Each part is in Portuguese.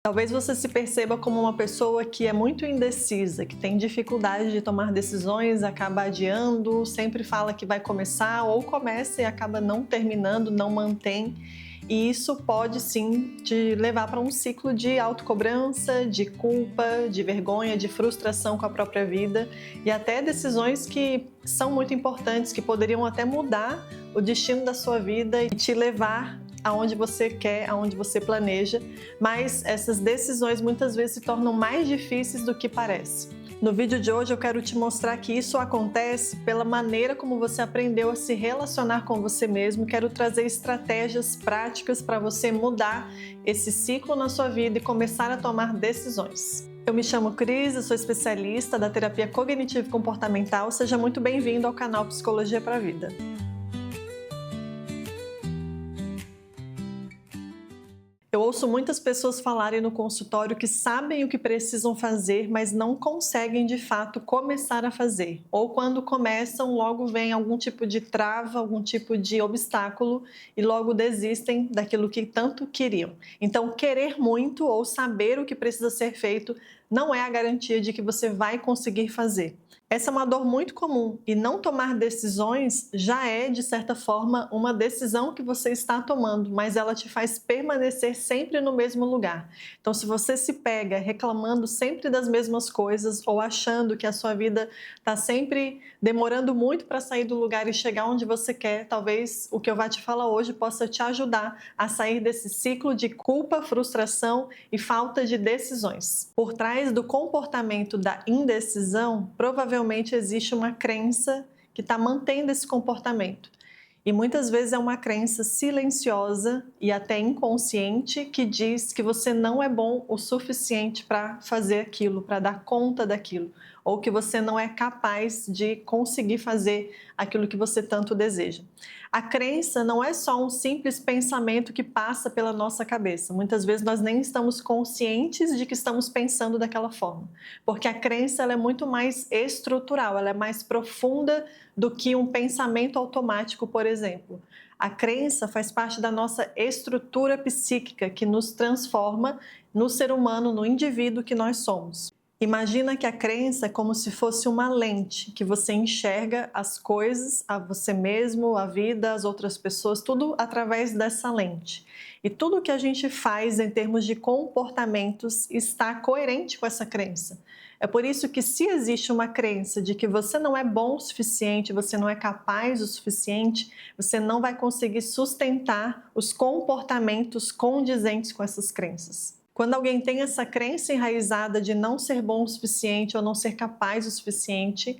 Talvez você se perceba como uma pessoa que é muito indecisa, que tem dificuldade de tomar decisões, acaba adiando, sempre fala que vai começar ou começa e acaba não terminando, não mantém. E isso pode sim te levar para um ciclo de autocobrança, de culpa, de vergonha, de frustração com a própria vida e até decisões que são muito importantes, que poderiam até mudar o destino da sua vida e te levar aonde você quer, aonde você planeja, mas essas decisões muitas vezes se tornam mais difíceis do que parece. No vídeo de hoje eu quero te mostrar que isso acontece pela maneira como você aprendeu a se relacionar com você mesmo. Quero trazer estratégias práticas para você mudar esse ciclo na sua vida e começar a tomar decisões. Eu me chamo Cris, eu sou especialista da terapia cognitivo-comportamental. Seja muito bem-vindo ao canal Psicologia para a Vida. Eu ouço muitas pessoas falarem no consultório que sabem o que precisam fazer, mas não conseguem de fato começar a fazer. Ou quando começam, logo vem algum tipo de trava, algum tipo de obstáculo e logo desistem daquilo que tanto queriam. Então, querer muito ou saber o que precisa ser feito não é a garantia de que você vai conseguir fazer. Essa é uma dor muito comum e não tomar decisões já é, de certa forma, uma decisão que você está tomando, mas ela te faz permanecer sempre no mesmo lugar. Então, se você se pega reclamando sempre das mesmas coisas ou achando que a sua vida está sempre demorando muito para sair do lugar e chegar onde você quer, talvez o que eu vou te falar hoje possa te ajudar a sair desse ciclo de culpa, frustração e falta de decisões. Por trás do comportamento da indecisão, provavelmente existe uma crença que está mantendo esse comportamento. E muitas vezes é uma crença silenciosa e até inconsciente que diz que você não é bom o suficiente para fazer aquilo, para dar conta daquilo, ou que você não é capaz de conseguir fazer aquilo que você tanto deseja. A crença não é só um simples pensamento que passa pela nossa cabeça. Muitas vezes nós nem estamos conscientes de que estamos pensando daquela forma, porque a crença ela é muito mais estrutural, ela é mais profunda do que um pensamento automático, por exemplo. A crença faz parte da nossa estrutura psíquica que nos transforma no ser humano, no indivíduo que nós somos. Imagina que a crença é como se fosse uma lente que você enxerga as coisas, a você mesmo, a vida, as outras pessoas, tudo através dessa lente. E tudo que a gente faz em termos de comportamentos está coerente com essa crença. É por isso que se existe uma crença de que você não é bom o suficiente, você não é capaz o suficiente, você não vai conseguir sustentar os comportamentos condizentes com essas crenças. Quando alguém tem essa crença enraizada de não ser bom o suficiente ou não ser capaz o suficiente,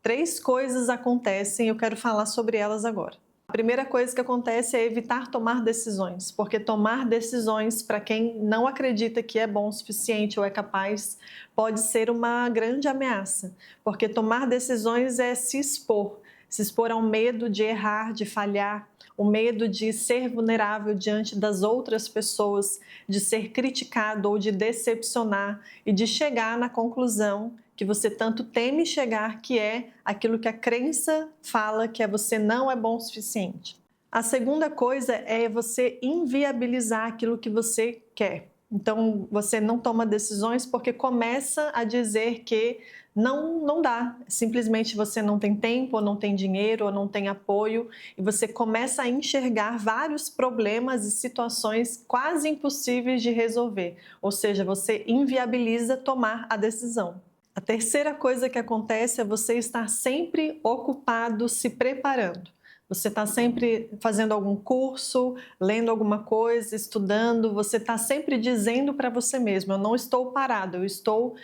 três coisas acontecem e eu quero falar sobre elas agora. A primeira coisa que acontece é evitar tomar decisões, porque tomar decisões para quem não acredita que é bom o suficiente ou é capaz pode ser uma grande ameaça, porque tomar decisões é se expor ao medo de errar, de falhar, o medo de ser vulnerável diante das outras pessoas, de ser criticado ou de decepcionar e de chegar na conclusão que você tanto teme chegar, que é aquilo que a crença fala, que é você não é bom o suficiente. A segunda coisa é você inviabilizar aquilo que você quer. Então, você não toma decisões porque começa a dizer que não dá. Simplesmente você não tem tempo, ou não tem dinheiro, ou não tem apoio, e você começa a enxergar vários problemas e situações quase impossíveis de resolver. Ou seja, você inviabiliza tomar a decisão. A terceira coisa que acontece é você estar sempre ocupado se preparando. Você está sempre fazendo algum curso, lendo alguma coisa, estudando, você está sempre dizendo para você mesmo, eu não estou parado, eu estou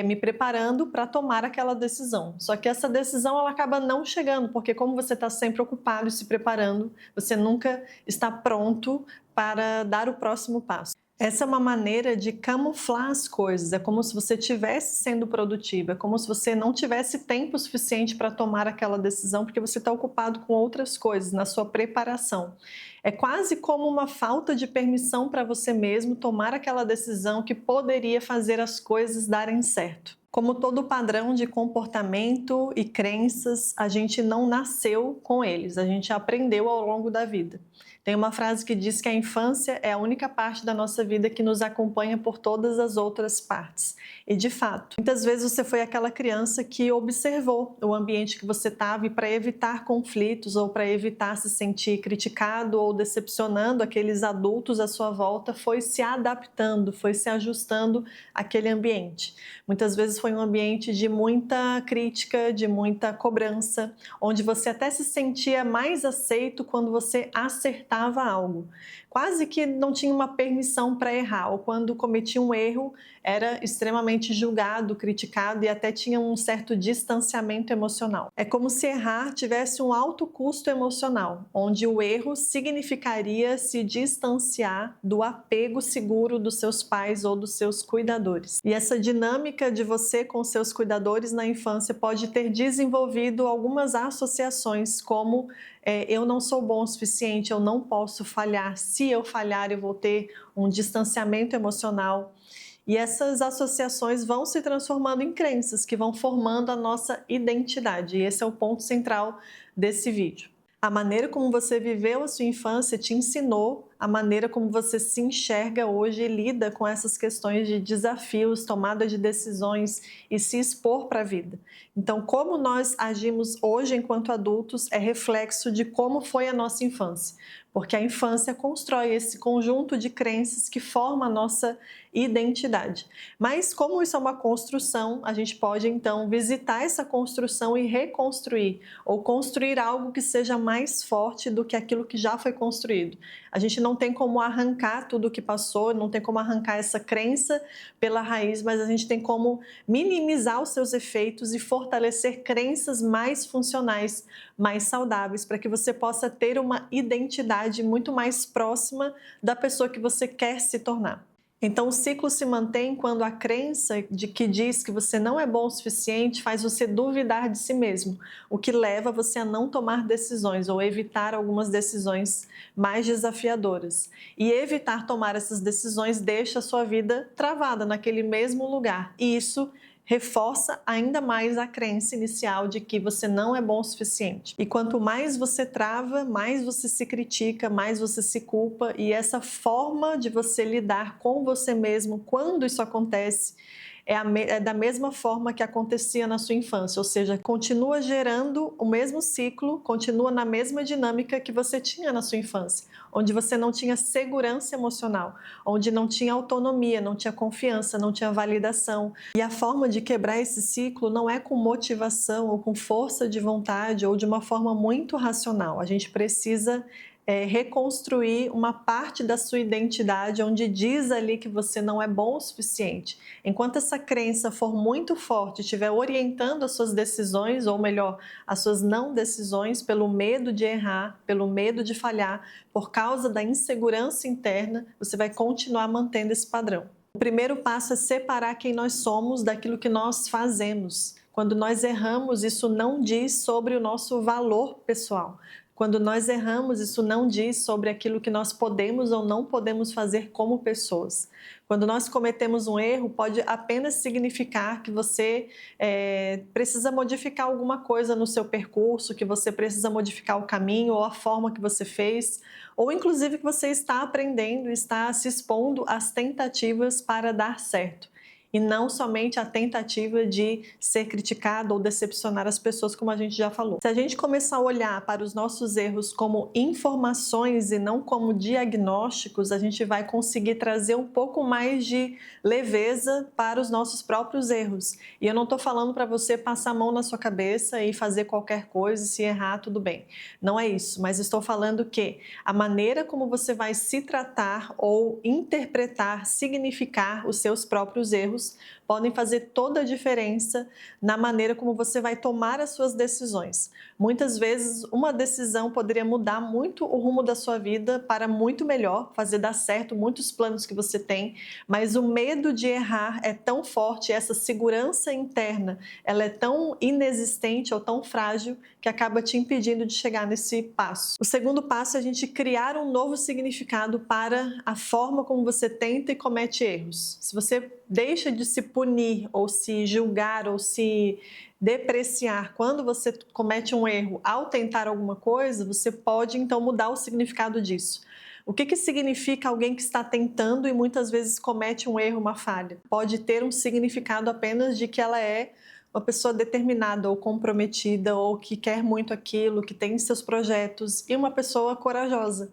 me preparando para tomar aquela decisão. Só que essa decisão ela acaba não chegando, porque como você está sempre ocupado e se preparando, você nunca está pronto para dar o próximo passo. Essa é uma maneira de camuflar as coisas, é como se você estivesse sendo produtiva, é como se você não tivesse tempo suficiente para tomar aquela decisão, porque você está ocupado com outras coisas, na sua preparação. É quase como uma falta de permissão para você mesmo tomar aquela decisão que poderia fazer as coisas darem certo. Como todo padrão de comportamento e crenças, a gente não nasceu com eles, a gente aprendeu ao longo da vida. Tem uma frase que diz que a infância é a única parte da nossa vida que nos acompanha por todas as outras partes. E de fato, muitas vezes você foi aquela criança que observou o ambiente que você estava e para evitar conflitos ou para evitar se sentir criticado ou decepcionando aqueles adultos à sua volta, foi se adaptando, foi se ajustando àquele ambiente. Muitas vezes foi um ambiente de muita crítica, de muita cobrança, onde você até se sentia mais aceito quando você acertava algo. Quase que não tinha uma permissão para errar, ou quando cometia um erro, era extremamente julgado, criticado e até tinha um certo distanciamento emocional. É como se errar tivesse um alto custo emocional, onde o erro significaria se distanciar do apego seguro dos seus pais ou dos seus cuidadores. E essa dinâmica de você com seus cuidadores na infância pode ter desenvolvido algumas associações, como eu não sou bom o suficiente, eu não posso falhar, se eu falhar eu vou ter um distanciamento emocional. E essas associações vão se transformando em crenças que vão formando a nossa identidade. E esse é o ponto central desse vídeo. A maneira como você viveu a sua infância te ensinou a maneira como você se enxerga hoje e lida com essas questões de desafios, tomada de decisões e se expor para a vida. Então, como nós agimos hoje enquanto adultos é reflexo de como foi a nossa infância, porque a infância constrói esse conjunto de crenças que forma a nossa identidade. Mas como isso é uma construção, a gente pode então visitar essa construção e reconstruir, ou construir algo que seja mais forte do que aquilo que já foi construído. A gente não tem como arrancar tudo o que passou, não tem como arrancar essa crença pela raiz, mas a gente tem como minimizar os seus efeitos e fortalecer crenças mais funcionais, mais saudáveis, para que você possa ter uma identidade muito mais próxima da pessoa que você quer se tornar. Então o ciclo se mantém quando a crença de que diz que você não é bom o suficiente faz você duvidar de si mesmo, o que leva você a não tomar decisões ou evitar algumas decisões mais desafiadoras. E evitar tomar essas decisões deixa a sua vida travada naquele mesmo lugar. E isso reforça ainda mais a crença inicial de que você não é bom o suficiente. E quanto mais você trava, mais você se critica, mais você se culpa, e essa forma de você lidar com você mesmo quando isso acontece é da mesma forma que acontecia na sua infância, ou seja, continua gerando o mesmo ciclo, continua na mesma dinâmica que você tinha na sua infância, onde você não tinha segurança emocional, onde não tinha autonomia, não tinha confiança, não tinha validação. E a forma de quebrar esse ciclo não é com motivação ou com força de vontade ou de uma forma muito racional. A gente precisa reconstruir uma parte da sua identidade onde diz ali que você não é bom o suficiente. Enquanto essa crença for muito forte, estiver orientando as suas decisões, ou melhor, as suas não decisões, pelo medo de errar, pelo medo de falhar, por causa da insegurança interna, você vai continuar mantendo esse padrão. O primeiro passo é separar quem nós somos daquilo que nós fazemos. Quando nós erramos, isso não diz sobre o nosso valor pessoal. Quando nós erramos, isso não diz sobre aquilo que nós podemos ou não podemos fazer como pessoas. Quando nós cometemos um erro, pode apenas significar que você precisa modificar alguma coisa no seu percurso, que você precisa modificar o caminho ou a forma que você fez, ou inclusive que você está aprendendo, está se expondo às tentativas para dar certo. E não somente a tentativa de ser criticado ou decepcionar as pessoas, como a gente já falou. Se a gente começar a olhar para os nossos erros como informações e não como diagnósticos, a gente vai conseguir trazer um pouco mais de leveza para os nossos próprios erros. E eu não estou falando para você passar a mão na sua cabeça e fazer qualquer coisa, e se errar, tudo bem. Não é isso, mas estou falando que a maneira como você vai se tratar ou interpretar, significar os seus próprios erros podem fazer toda a diferença na maneira como você vai tomar as suas decisões. Muitas vezes, uma decisão poderia mudar muito o rumo da sua vida para muito melhor, fazer dar certo muitos planos que você tem, mas o medo de errar é tão forte, essa segurança interna, ela é tão inexistente ou tão frágil que acaba te impedindo de chegar nesse passo. O segundo passo é a gente criar um novo significado para a forma como você tenta e comete erros. Se você deixa deixa de se punir ou se julgar ou se depreciar quando você comete um erro ao tentar alguma coisa, você pode então mudar o significado disso. O que significa alguém que está tentando e muitas vezes comete um erro, uma falha? Pode ter um significado apenas de que ela é uma pessoa determinada ou comprometida ou que quer muito aquilo, que tem seus projetos, e uma pessoa corajosa.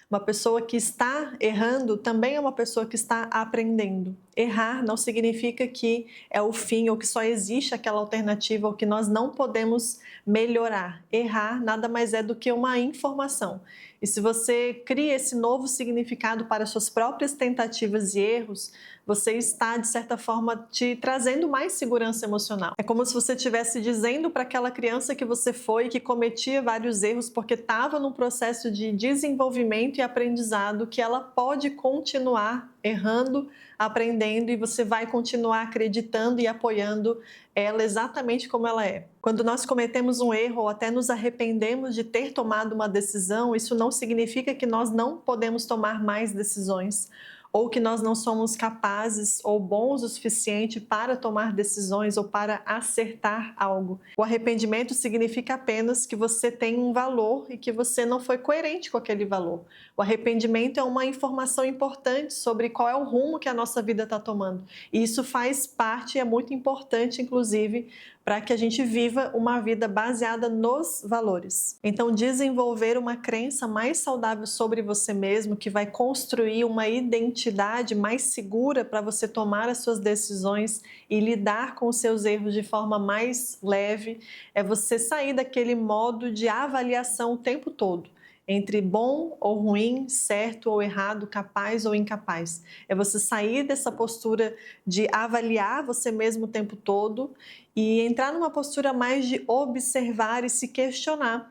Uma pessoa que está errando também é uma pessoa que está aprendendo. Errar não significa que é o fim ou que só existe aquela alternativa ou que nós não podemos melhorar. Errar nada mais é do que uma informação. E se você cria esse novo significado para suas próprias tentativas e erros, você está, de certa forma, te trazendo mais segurança emocional. É como se você estivesse dizendo para aquela criança que você foi, que cometia vários erros porque estava num processo de desenvolvimento e aprendizado, que ela pode continuar errando, aprendendo, e você vai continuar acreditando e apoiando ela exatamente como ela é. Quando nós cometemos um erro ou até nos arrependemos de ter tomado uma decisão, isso não significa que nós não podemos tomar mais decisões ou que nós não somos capazes ou bons o suficiente para tomar decisões ou para acertar algo. O arrependimento significa apenas que você tem um valor e que você não foi coerente com aquele valor. O arrependimento é uma informação importante sobre qual é o rumo que a nossa vida está tomando. E isso faz parte, é muito importante, inclusive, para que a gente viva uma vida baseada nos valores. Então, desenvolver uma crença mais saudável sobre você mesmo, que vai construir uma identidade mais segura para você tomar as suas decisões e lidar com os seus erros de forma mais leve, é você sair daquele modo de avaliação o tempo todo, entre bom ou ruim, certo ou errado, capaz ou incapaz. É você sair dessa postura de avaliar você mesmo o tempo todo e entrar numa postura mais de observar e se questionar.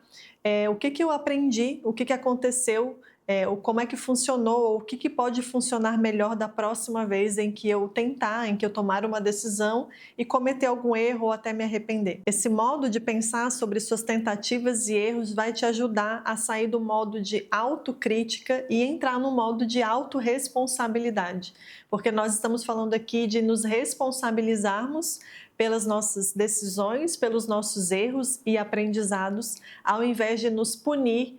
O que eu aprendi, o que aconteceu, como é que funcionou, o que pode funcionar melhor da próxima vez em que eu tentar, em que eu tomar uma decisão e cometer algum erro ou até me arrepender. Esse modo de pensar sobre suas tentativas e erros vai te ajudar a sair do modo de autocrítica e entrar no modo de autorresponsabilidade, porque nós estamos falando aqui de nos responsabilizarmos pelas nossas decisões, pelos nossos erros e aprendizados, ao invés de nos punir,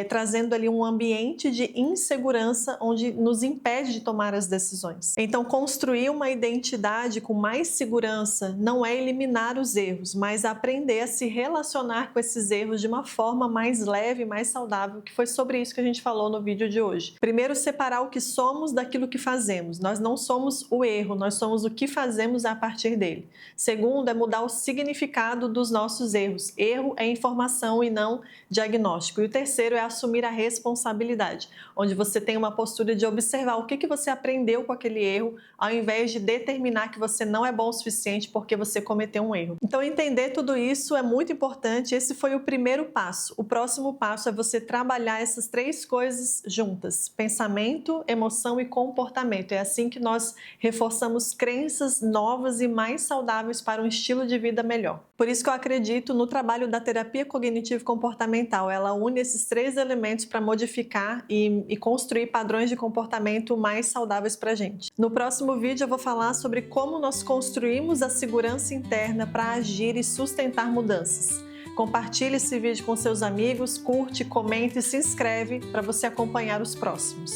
trazendo ali um ambiente de insegurança onde nos impede de tomar as decisões. Então, construir uma identidade com mais segurança não é eliminar os erros, mas aprender a se relacionar com esses erros de uma forma mais leve, mais saudável, que foi sobre isso que a gente falou no vídeo de hoje. Primeiro, separar o que somos daquilo que fazemos. Nós não somos o erro, nós somos o que fazemos a partir dele. Segundo, é mudar o significado dos nossos erros. Erro é informação e não diagnóstico. E o terceiro é assumir a responsabilidade, onde você tem uma postura de observar o que você aprendeu com aquele erro, ao invés de determinar que você não é bom o suficiente porque você cometeu um erro. Então, entender tudo isso é muito importante. Esse foi o primeiro passo. O próximo passo é você trabalhar essas três coisas juntas: pensamento, emoção e comportamento. É assim que nós reforçamos crenças novas e mais saudáveis para um estilo de vida melhor. Por isso que eu acredito no trabalho da terapia cognitivo-comportamental. Ela une esses três elementos para modificar e construir padrões de comportamento mais saudáveis para a gente. No próximo vídeo eu vou falar sobre como nós construímos a segurança interna para agir e sustentar mudanças. Compartilhe esse vídeo com seus amigos, curte, comente e se inscreve para você acompanhar os próximos.